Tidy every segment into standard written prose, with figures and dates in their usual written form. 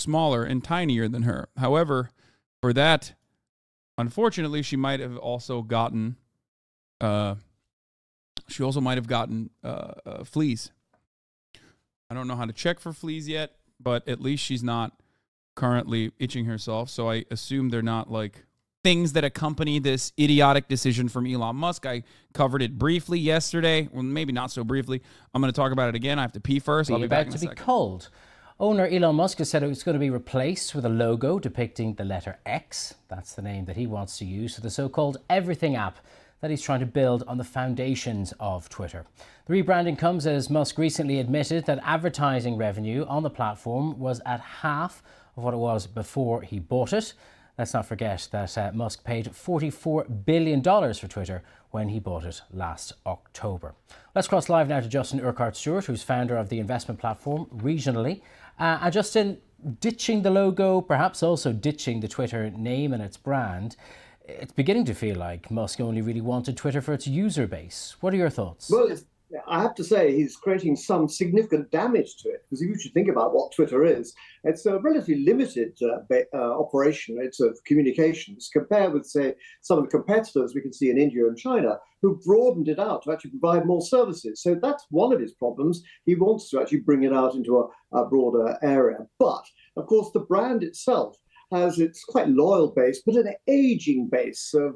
smaller and tinier than her. However, for that, unfortunately, she might have also gotten fleas. I don't know how to check for fleas yet, but at least she's not currently itching herself. So I assume they're not like things that accompany this idiotic decision from Elon Musk. I covered it briefly yesterday. Well, maybe not so briefly. I'm going to talk about it again. I have to pee first. I'll be back in a second. Cold. Owner Elon Musk has said it's going to be replaced with a logo depicting the letter X. That's the name that he wants to use for the so-called Everything app that he's trying to build on the foundations of Twitter. The rebranding comes as Musk recently admitted that advertising revenue on the platform was at half of what it was before he bought it. Let's not forget that Musk paid $44 billion for Twitter when he bought it last October. Let's cross live now to Justin Urquhart-Stewart, who's founder of the investment platform Regionally. And Justin, ditching the logo, perhaps also ditching the Twitter name and its brand, it's beginning to feel like Musk only really wanted Twitter for its user base. What are your thoughts? Well, I have to say he's creating some significant damage to it, because if you should think about what Twitter is, it's a relatively limited operation. It's of communications compared with, say, some of the competitors we can see in India and China who broadened it out to actually provide more services. So that's one of his problems. He wants to actually bring it out into a broader area. But, of course, the brand itself has its quite loyal base, but an aging base of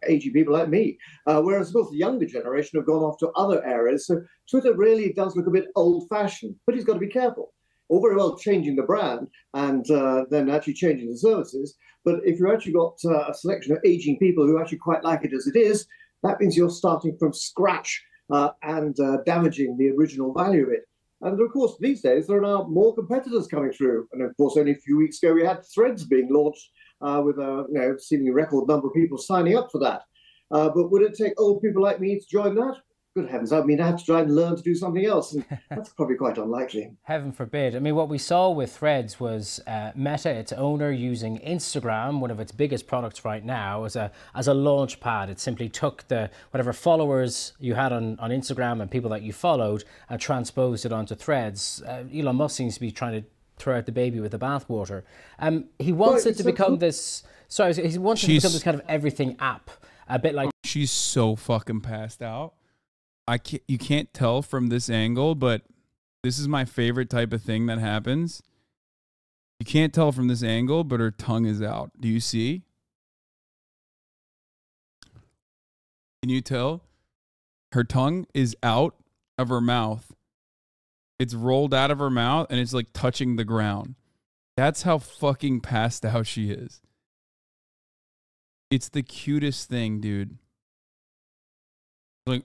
aging people like me. Whereas, of course, the younger generation have gone off to other areas. So Twitter really does look a bit old-fashioned, but he's got to be careful. All very well changing the brand and then actually changing the services. But if you've actually got a selection of aging people who actually quite like it as it is, that means you're starting from scratch and damaging the original value of it. And of course, these days, there are now more competitors coming through. And of course, only a few weeks ago, we had Threads being launched with a seemingly record number of people signing up for that. But would it take old people like me to join that? Good heavens, I mean, I have to try and learn to do something else. And that's probably quite unlikely. Heaven forbid. I mean, what we saw with Threads was Meta, its owner, using Instagram, one of its biggest products right now, as a launch pad. It simply took the whatever followers you had on Instagram and people that you followed and transposed it onto Threads. Elon Musk seems to be trying to throw out the baby with the bathwater. He wants it to become this... Sorry, he wants it to become this kind of everything app, a bit like... She's so fucking passed out. You can't tell from this angle, but this is my favorite type of thing that happens. You can't tell from this angle, but her tongue is out. Do you see? Can you tell? Her tongue is out of her mouth. It's rolled out of her mouth and it's like touching the ground. That's how fucking passed out she is. It's the cutest thing, dude. Like,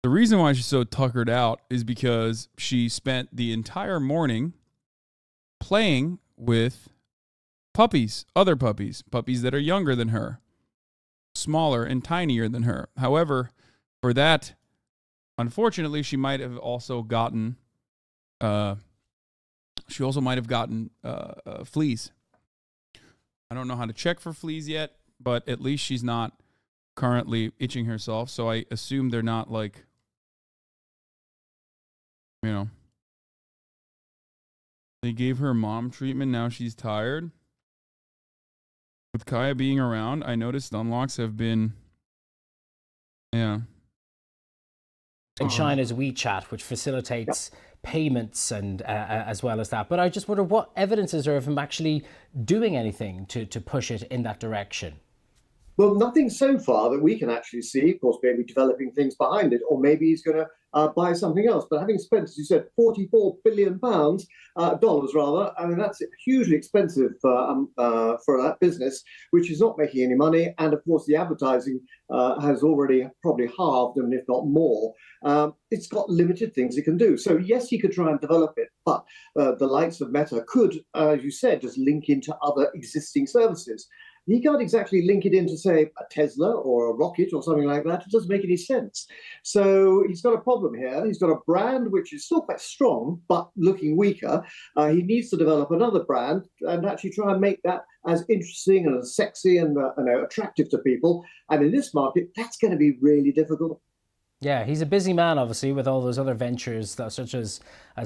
The reason why she's so tuckered out is because she spent the entire morning playing with puppies, other puppies that are younger than her, smaller and tinier than her. However, for that, unfortunately, she might have also gotten, fleas. I don't know how to check for fleas yet, but at least she's not currently itching herself. So I assume they're not like, you know, they gave her mom treatment. Now she's tired. With Kaya being around, I noticed unlocks have been, yeah. In China's WeChat, which facilitates payments and as well as that. But I just wonder what evidence is there of him actually doing anything to push it in that direction? Well, nothing so far that we can actually see. Of course, maybe developing things behind it, or maybe he's going to buy something else. But having spent, as you said, $44 billion, dollars rather, I mean, that's hugely expensive for that business, which is not making any money. And of course, the advertising has already probably halved, and if not more. It's got limited things it can do. So yes, he could try and develop it, but the likes of Meta could, as you said, just link into other existing services. He can't exactly link it into, say, a Tesla or a rocket or something like that. It doesn't make any sense. So he's got a problem here. He's got a brand which is still quite strong, but looking weaker. He needs to develop another brand and actually try and make that as interesting and as sexy and attractive to people. And in this market, that's going to be really difficult. Yeah, he's a busy man, obviously, with all those other ventures such as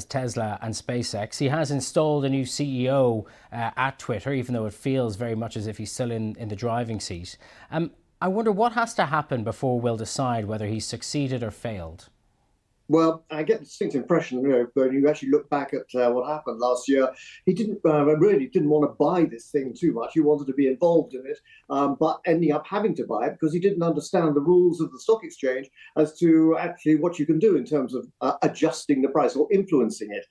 Tesla and SpaceX. He has installed a new CEO at Twitter, even though it feels very much as if he's still in the driving seat. I wonder what has to happen before we'll decide whether he's succeeded or failed. Well, I get the distinct impression, when you actually look back at what happened last year, he really didn't want to buy this thing too much. He wanted to be involved in it, but ending up having to buy it because he didn't understand the rules of the stock exchange as to actually what you can do in terms of adjusting the price or influencing it.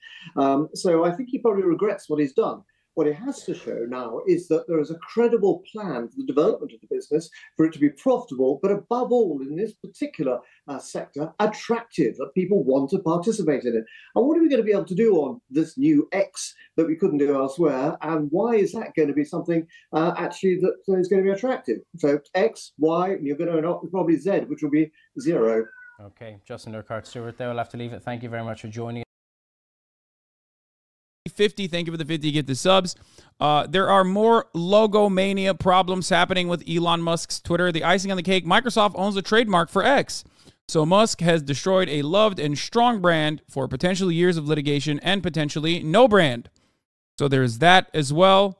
So I think he probably regrets what he's done. What it has to show now is that there is a credible plan for the development of the business, for it to be profitable, but above all, in this particular sector, attractive, that people want to participate in it. And what are we going to be able to do on this new X that we couldn't do elsewhere? And why is that going to be something actually that is going to be attractive? So X, Y, and you're going to not probably Z, which will be 0. Okay, Justin Urquhart Stewart there. We'll have to leave it. Thank you very much for joining us. 50, thank you for the 50, get the subs. There are more logo mania problems happening with Elon Musk's Twitter. The icing on the cake, Microsoft owns the trademark for X. So Musk has destroyed a loved and strong brand for potentially years of litigation and potentially no brand. So there's that as well.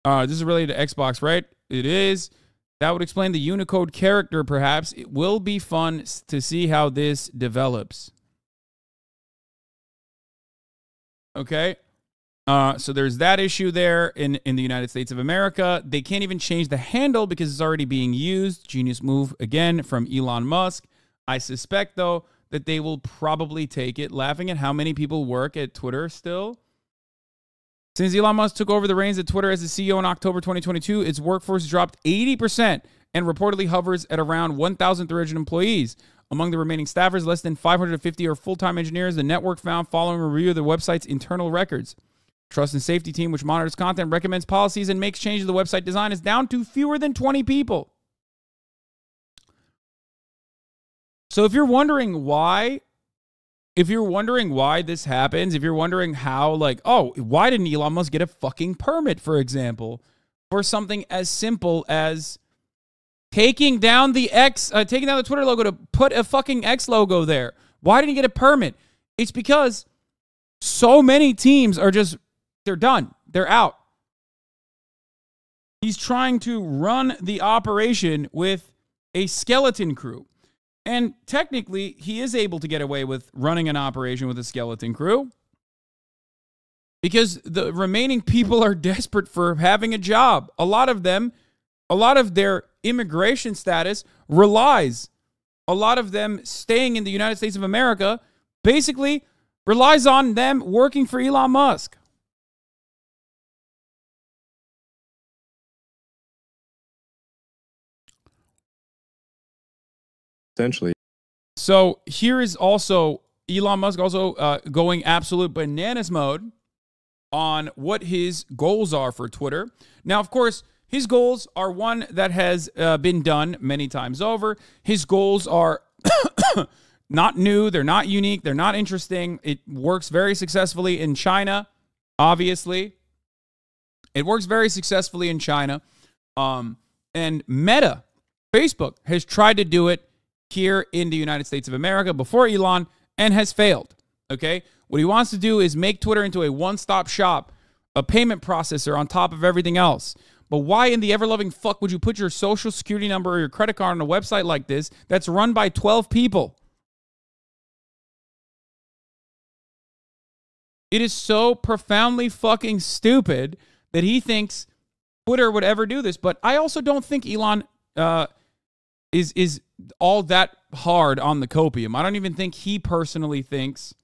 This is related to Xbox, right? It is. That would explain the Unicode character, perhaps. It will be fun to see how this develops. Okay. So there's that issue there in the United States of America. They can't even change the handle because it's already being used. Genius move again from Elon Musk. I suspect, though, that they will probably take it, laughing at how many people work at Twitter still. Since Elon Musk took over the reins at Twitter as the CEO in October 2022, its workforce dropped 80% and reportedly hovers at around 1,300 employees. Among the remaining staffers, less than 550 are full-time engineers, the network found following a review of the website's internal records. Trust and safety team, which monitors content, recommends policies, and makes changes to the website design, is down to fewer than 20 people. So if you're wondering why this happens, if you're wondering how, like, oh, why didn't Elon Musk get a fucking permit, for example, for something as simple as taking down the Twitter logo to put a fucking X logo there? Why didn't he get a permit? It's because so many teams are just, they're done. They're out. He's trying to run the operation with a skeleton crew. And technically, he is able to get away with running an operation with a skeleton crew because the remaining people are desperate for having a job. A lot of their immigration status relies, a lot of them staying in the United States of America basically relies on them working for Elon Musk. Essentially. So here is also Elon Musk going absolute bananas mode on what his goals are for Twitter. Now, of course, his goals are one that has been done many times over. His goals are not new. They're not unique. They're not interesting. It works very successfully in China, obviously. It works very successfully in China. And Meta, Facebook, has tried to do it here in the United States of America before Elon and has failed. Okay? What he wants to do is make Twitter into a one-stop shop, a payment processor on top of everything else. But why in the ever-loving fuck would you put your social security number or your credit card on a website like this that's run by 12 people? It is so profoundly fucking stupid that he thinks Twitter would ever do this. But I also don't think Elon is all that hard on the copium. I don't even think he personally thinks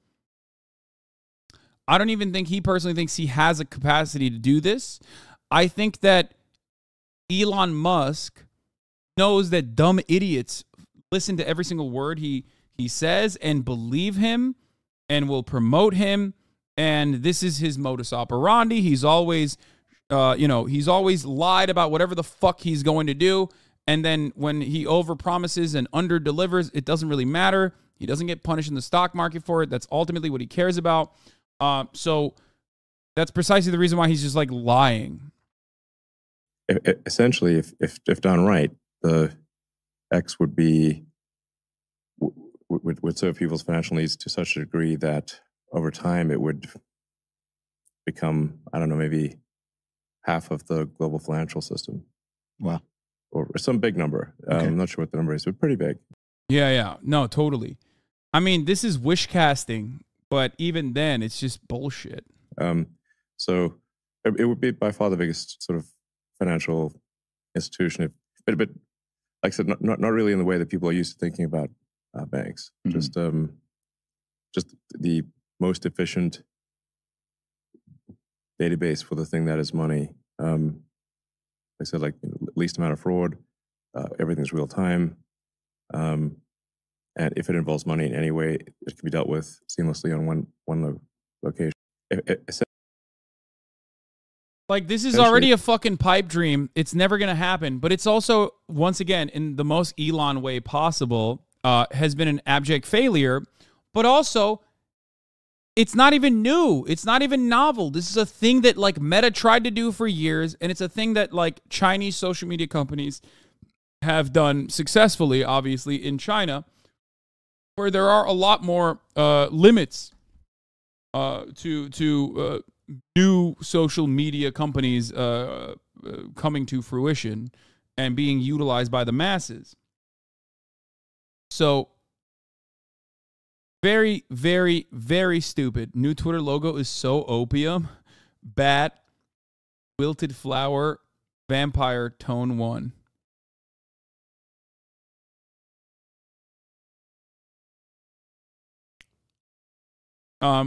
he has a capacity to do this. I think that Elon Musk knows that dumb idiots listen to every single word he says and believe him and will promote him. And this is his modus operandi. He's always, he's always lied about whatever the fuck he's going to do. And then when he overpromises and underdelivers, it doesn't really matter. He doesn't get punished in the stock market for it. That's ultimately what he cares about. So that's precisely the reason why he's just like lying. Essentially, if done right, the X would be would serve people's financial needs to such a degree that over time it would become, I don't know, maybe half of the global financial system. Wow. Or some big number. Okay. I'm not sure what the number is, but pretty big. Yeah. No, totally. I mean, this is wish casting, but even then, it's just bullshit. So it would be by far the biggest sort of financial institution, but like I said, not really in the way that people are used to thinking about banks. Mm-hmm. Just the most efficient database for the thing that is money. Like I said, like least amount of fraud. Everything's real time, and if it involves money in any way, it can be dealt with seamlessly on one location. Like, this is already a fucking pipe dream. It's never going to happen. But it's also, once again, in the most Elon way possible, has been an abject failure. But also, it's not even new. It's not even novel. This is a thing that, like, Meta tried to do for years. And it's a thing that, like, Chinese social media companies have done successfully, obviously, in China, where there are a lot more limits to new social media companies coming to fruition and being utilized by the masses. So, very, very, very stupid. New Twitter logo is so opium. Bat, wilted flower, vampire, tone 1.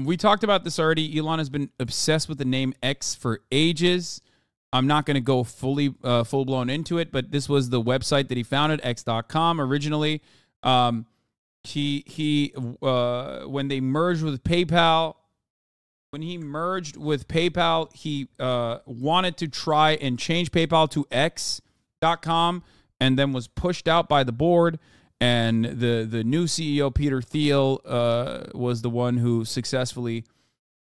We talked about this already. Elon has been obsessed with the name X for ages. I'm not going to go full-blown into it, but this was the website that he founded, X.com, originally. When they merged with PayPal, he wanted to try and change PayPal to X.com and then was pushed out by the board. And the new CEO, Peter Thiel, was the one who successfully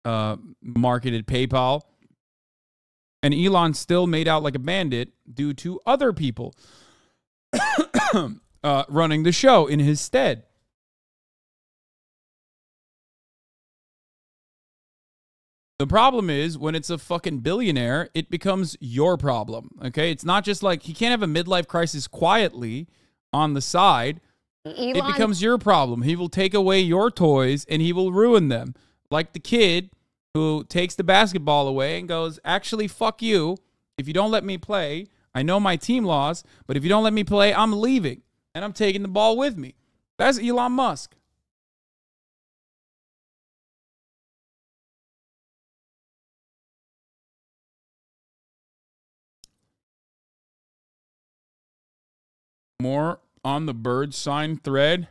marketed PayPal. And Elon still made out like a bandit due to other people running the show in his stead. The problem is, when it's a fucking billionaire, it becomes your problem, okay? It's not just like, he can't have a midlife crisis quietly on the side. Elon. It becomes your problem. He will take away your toys and he will ruin them. Like the kid who takes the basketball away and goes, actually, fuck you. If you don't let me play, I know my team lost, but if you don't let me play, I'm leaving. And I'm taking the ball with me. That's Elon Musk. More on the bird sign thread.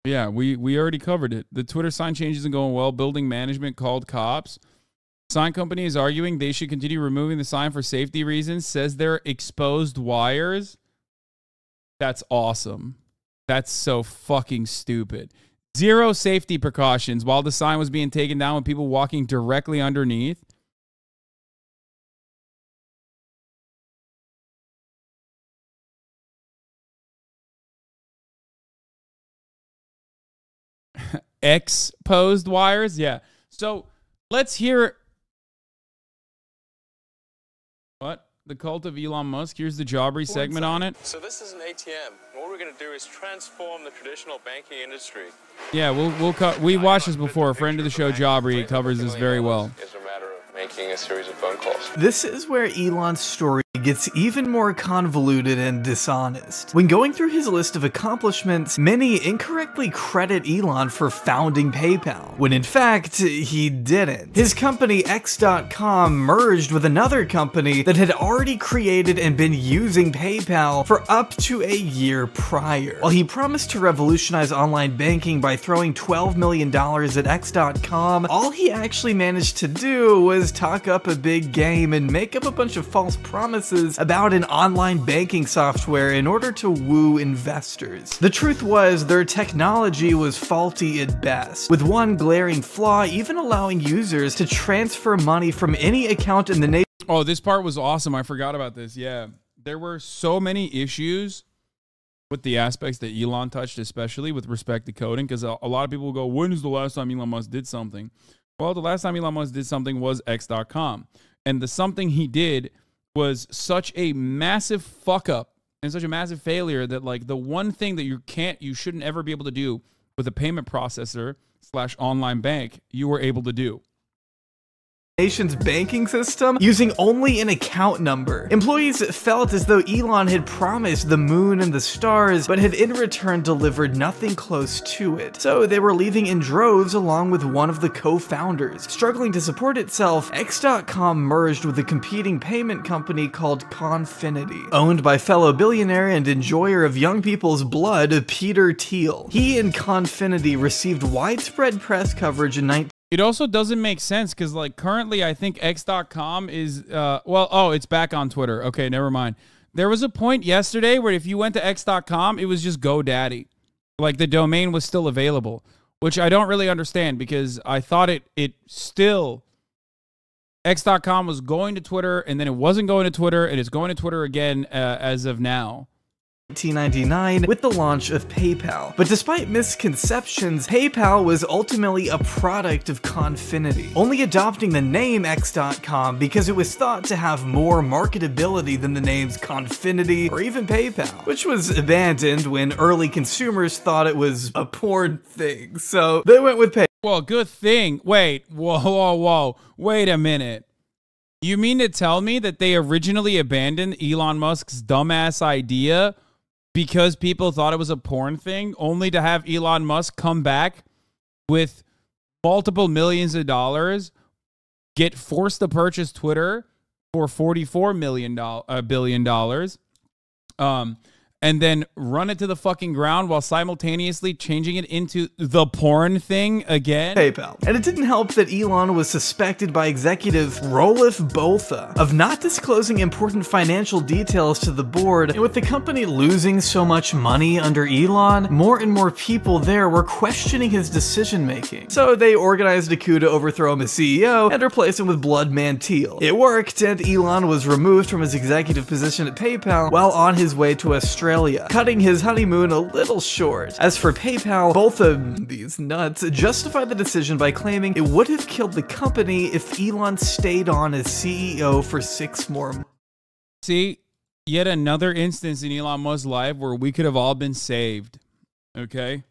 Yeah, we already covered it. The Twitter sign change isn't going well. Building management called cops. Sign company is arguing they should continue removing the sign for safety reasons. Says they're exposed wires. That's awesome. That's so fucking stupid. Zero safety precautions while the sign was being taken down with people walking directly underneath. Exposed wires? Yeah. So let's hear what? The cult of Elon Musk. Here's the Jobbery segment on it. So this is an ATM. What we're going to do is transform the traditional banking industry. Yeah, we watched this before. A friend of the show, Jobbery, covers this very well. It's a matter of making a series of phone calls. This is where Elon's story gets even more convoluted and dishonest. When going through his list of accomplishments, many incorrectly credit Elon for founding PayPal, when in fact, he didn't. His company X.com merged with another company that had already created and been using PayPal for up to a year prior. While he promised to revolutionize online banking by throwing $12 million at X.com, all he actually managed to do was talk up a big game and make up a bunch of false promises about an online banking software in order to woo investors. The truth was, their technology was faulty at best, with one glaring flaw even allowing users to transfer money from any account in the nation Oh, this part was awesome. I forgot about this. Yeah. There were so many issues with the aspects that Elon touched, especially with respect to coding, because a lot of people will go, when is the last time Elon Musk did something? Well, the last time Elon Musk did something was X.com. And the something he did was such a massive fuck up and such a massive failure that, like, the one thing that you shouldn't ever be able to do with a payment processor / online bank, you were able to do. Nation's banking system using only an account number. Employees felt as though Elon had promised the moon and the stars, but had in return delivered nothing close to it. So they were leaving in droves along with one of the co-founders. Struggling to support itself, X.com merged with a competing payment company called Confinity, owned by fellow billionaire and enjoyer of young people's blood, Peter Thiel. He and Confinity received widespread press coverage in It also doesn't make sense because, like, currently I think X.com is, it's back on Twitter. Okay, never mind. There was a point yesterday where if you went to X.com, it was just GoDaddy. Like, the domain was still available, which I don't really understand because I thought it still, X.com was going to Twitter and then it wasn't going to Twitter and it's going to Twitter again as of now. 1999 with the launch of PayPal. But despite misconceptions, PayPal was ultimately a product of Confinity, only adopting the name X.com because it was thought to have more marketability than the names Confinity or even PayPal, which was abandoned when early consumers thought it was a porn thing. So they went with PayPal. Well, good thing. Wait, whoa. Wait a minute. You mean to tell me that they originally abandoned Elon Musk's dumbass idea because people thought it was a porn thing, only to have Elon Musk come back with multiple millions of dollars, get forced to purchase Twitter for $44 billion, and then run it to the fucking ground while simultaneously changing it into the porn thing again? PayPal. And it didn't help that Elon was suspected by executive Roelof Botha of not disclosing important financial details to the board, and with the company losing so much money under Elon, more and more people there were questioning his decision-making. So they organized a coup to overthrow him as CEO and replace him with Bloodman Thiel. It worked, and Elon was removed from his executive position at PayPal while on his way to Australia, cutting his honeymoon a little short. As for PayPal, both of these nuts justify the decision by claiming it would have killed the company if Elon stayed on as CEO for 6 more months. See, yet another instance in Elon Musk's life where we could have all been saved. Okay?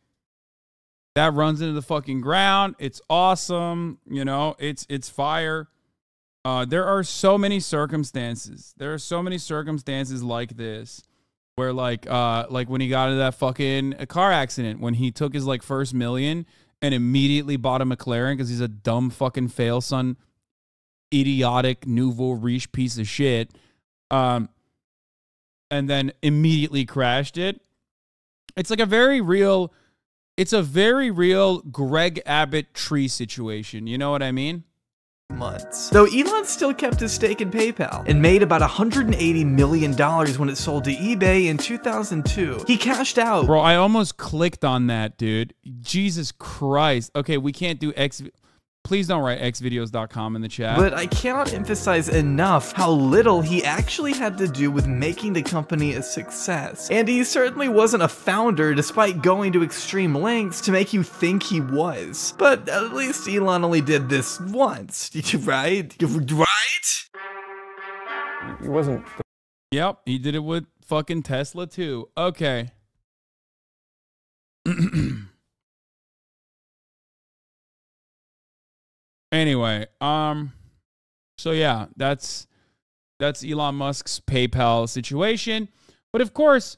That runs into the fucking ground. It's awesome. You know, it's fire. There are so many circumstances. There are so many circumstances like this. Where like when he got into that fucking car accident, when he took his like first million and immediately bought a McLaren because he's a dumb fucking fail son, idiotic nouveau riche piece of shit, and then immediately crashed it. It's like a very real Greg Abbott tree situation. You know what I mean? Months. Though Elon still kept his stake in PayPal and made about $180 million when it sold to eBay in 2002. He cashed out. Bro, I almost clicked on that, dude. Jesus Christ. Okay, we can't do X. Please don't write xvideos.com in the chat. But I cannot emphasize enough how little he actually had to do with making the company a success. And he certainly wasn't a founder despite going to extreme lengths to make you think he was. But at least Elon only did this once, right? Right? He wasn't. Yep, he did it with fucking Tesla too. Okay. Anyway, so yeah, that's Elon Musk's PayPal situation. But of course,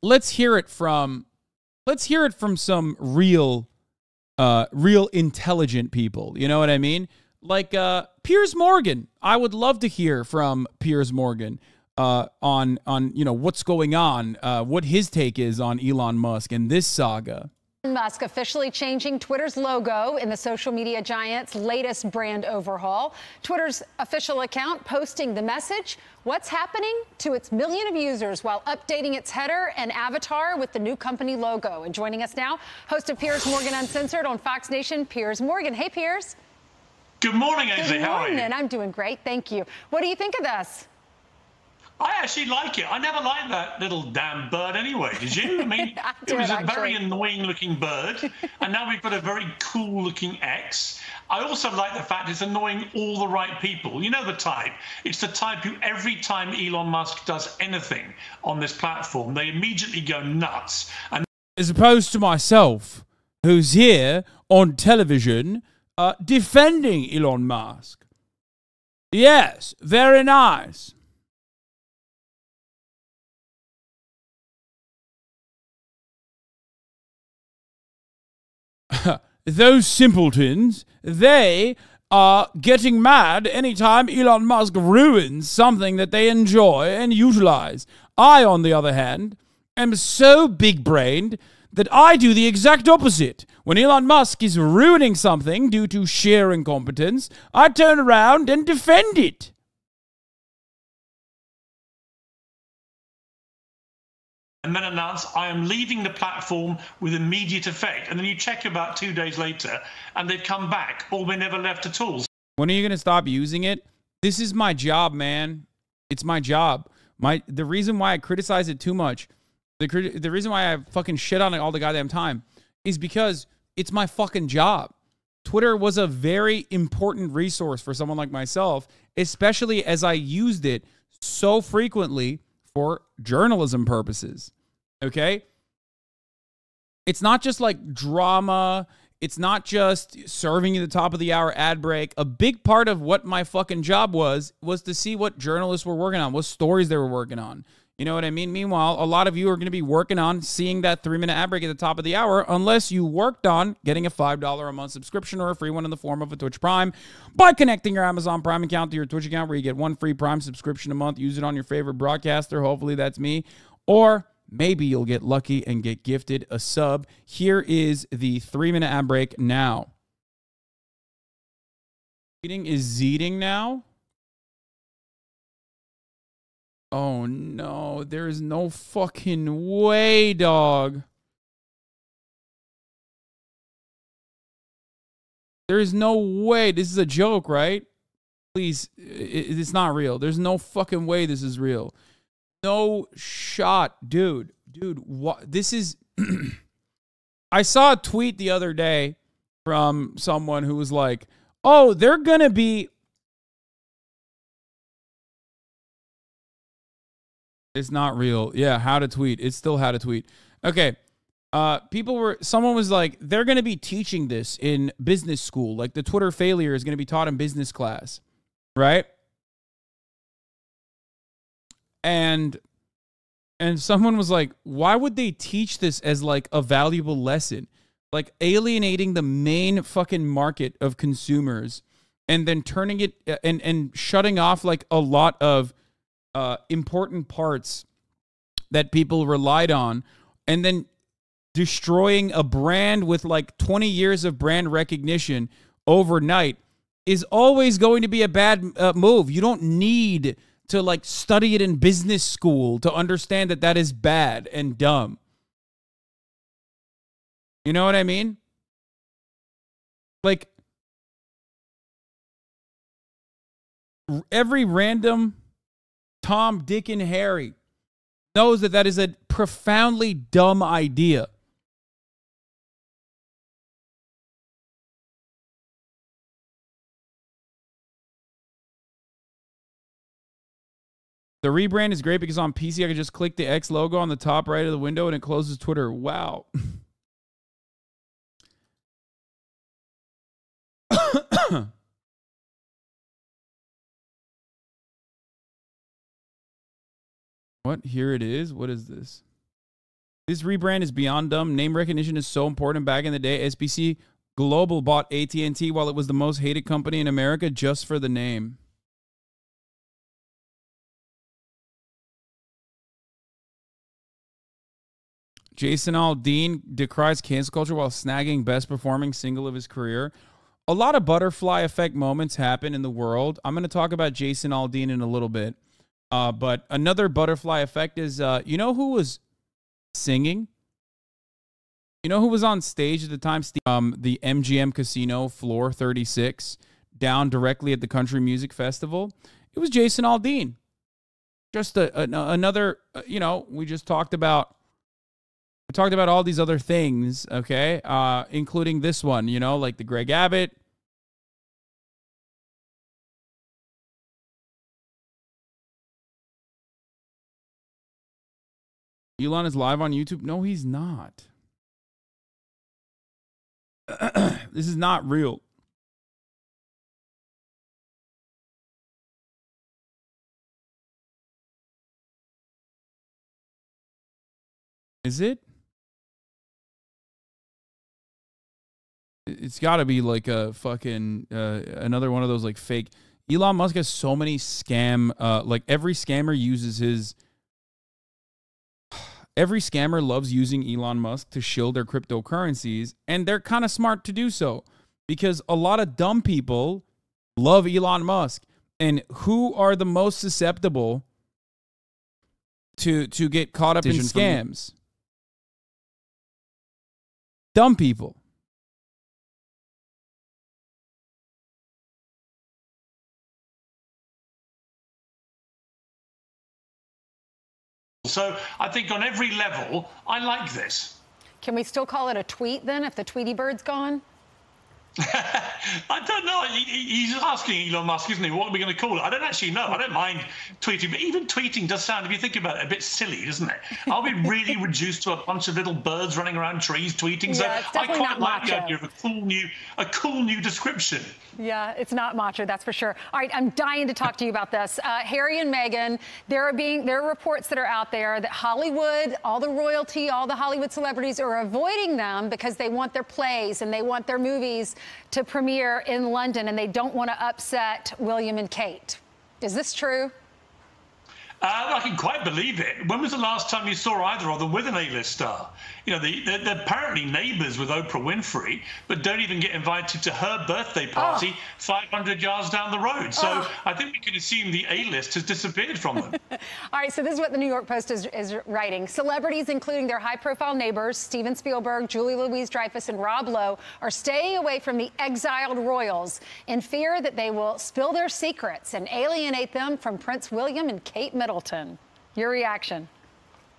let's hear it from some real intelligent people. You know what I mean? Like Piers Morgan. I would love to hear from Piers Morgan on what's going on, what his take is on Elon Musk and this saga. Musk officially changing Twitter's logo in the social media giant's latest brand overhaul. Twitter's official account posting the message, what's happening to its million of users while updating its header and avatar with the new company logo. And joining us now, host of Piers Morgan Uncensored on Fox Nation, Piers Morgan. Hey, Piers. Good morning, Ainsley. Good How are you? morning. I'm doing great, thank you. What do you think of this? I actually like it. I never liked that little damn bird anyway, did you? I mean, it was a very annoying-looking bird, and now we've got a very cool-looking X. I also like the fact it's annoying all the right people. You know the type. It's the type who every time Elon Musk does anything on this platform, they immediately go nuts. And as opposed to myself, who's here on television defending Elon Musk. Yes, very nice. Those simpletons, they are getting mad anytime Elon Musk ruins something that they enjoy and utilize. I, on the other hand, am so big-brained that I do the exact opposite. When Elon Musk is ruining something due to sheer incompetence, I turn around and defend it. and then announce, I am leaving the platform with immediate effect. And then you check about 2 days later, and they've come back, or they never left at all. When are you going to stop using it? This is my job, man. It's my job. The reason why I criticize it too much, the reason why I fucking shit on it all the goddamn time is because it's my fucking job. Twitter was a very important resource for someone like myself, especially as I used it so frequently for journalism purposes. Okay? It's not just like drama. It's not just serving you the top of the hour ad break. A big part of what my fucking job was to see what journalists were working on, what stories they were working on. You know what I mean? Meanwhile, a lot of you are going to be working on seeing that 3-minute ad break at the top of the hour unless you worked on getting a $5 a month subscription or a free one in the form of a Twitch Prime by connecting your Amazon Prime account to your Twitch account where you get one free Prime subscription a month. Use it on your favorite broadcaster. Hopefully that's me. Or maybe you'll get lucky and get gifted a sub. Here is the 3-minute ad break now. Eating is Zeeting now. Oh, no. There's no fucking way, dog. There's no way. This is a joke, right? Please, it's not real. There's no fucking way this is real. No shot. Dude, what? This is... I saw a tweet the other day from someone who was like, oh, they're going to be... It's not real. Yeah, how to tweet. It's still how to tweet. Okay. Someone was like, they're going to be teaching this in business school. Like the Twitter failure is going to be taught in business class. Right? And someone was like, why would they teach this as like a valuable lesson? Like alienating the main fucking market of consumers and then turning it and shutting off like a lot of important parts that people relied on, and then destroying a brand with like 20 years of brand recognition overnight is always going to be a bad move. You don't need to like study it in business school to understand that that is bad and dumb. You know what I mean? Like every random Tom, Dick, and Harry knows that that is a profoundly dumb idea. The rebrand is great because on PC I can just click the X logo on the top right of the window and it closes Twitter. Wow. What? Here it is. What is this? This rebrand is beyond dumb. Name recognition is so important. Back in the day, SBC Global bought AT&T while it was the most hated company in America just for the name. Jason Aldean decries cancel culture while snagging best performing single of his career. A lot of butterfly effect moments happen in the world. I'm going to talk about Jason Aldean in a little bit. But another butterfly effect is, you know who was singing? You know who was on stage at the time? The MGM Casino, floor 36, down directly at the Country Music Festival, it was Jason Aldean. Just another, you know, we talked about all these other things, okay, including this one, you know, like the Greg Abbott. Elon is live on YouTube. No, he's not. This is not real. Is it? It's got to be like a fucking another one of those like fake. Elon Musk has so many scam. Like every scammer uses his. Every scammer loves using Elon Musk to shield their cryptocurrencies, and they're kind of smart to do so because a lot of dumb people love Elon Musk. And who are the most susceptible to get caught up in scams? Dumb people. So I think on every level, I like this. Can we still call it a tweet then if the Tweety Bird's gone? I don't know. He's asking Elon Musk, isn't he? What are we going to call it? I don't actually know. I don't mind tweeting, but even tweeting does sound, if you think about it, a bit silly, doesn't it? I'll be really reduced to a bunch of little birds running around trees tweeting. Yeah, so I quite like the idea of a cool new description. Yeah, it's not macho, that's for sure. All right, I'm dying to talk to you about this. Harry and Meghan, there are reports that are out there that Hollywood, all the royalty, all the Hollywood celebrities are avoiding them because they want their plays and they want their movies to premiere in London and they don't want to upset William and Kate. Is this true? I can quite believe it. When was the last time you saw either of them with an A-list star? You know, they're apparently neighbours with Oprah Winfrey, but don't even get invited to her birthday party 500 yards down the road. So I think we can assume the A-list has disappeared from them. All right, so this is what the New York Post is writing. Celebrities, including their high-profile neighbors, Steven Spielberg, Julie Louis-Dreyfus, and Rob Lowe, are staying away from the exiled royals in fear that they will spill their secrets and alienate them from Prince William and Kate Middleton. Your reaction?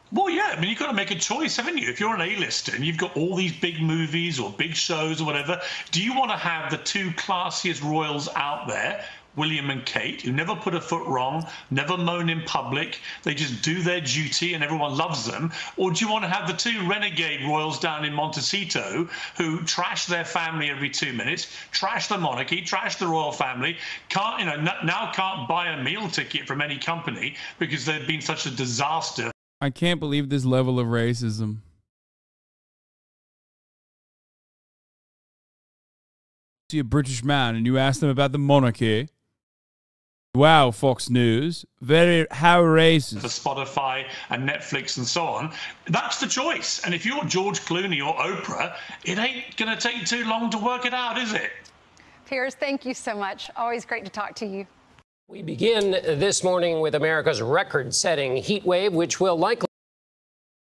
Well, yeah, I mean, you've got to make a choice, haven't you? If you're an A-lister and you've got all these big movies or big shows or whatever, do you want to have the two classiest royals out there, William and Kate, who never put a foot wrong, never moan in public, they just do their duty and everyone loves them? Or do you want to have the two renegade royals down in Montecito who trash their family every 2 minutes, trash the monarchy, trash the royal family, now can't buy a meal ticket from any company because they've been such a disaster? I can't believe this level of racism. See a British man and you ask them about the monarchy. Wow, Fox News. How racist. For Spotify and Netflix and so on. That's the choice. And if you're George Clooney or Oprah, it ain't going to take too long to work it out, is it? Piers, thank you so much. Always great to talk to you. We begin this morning with America's record-setting heat wave, which will likely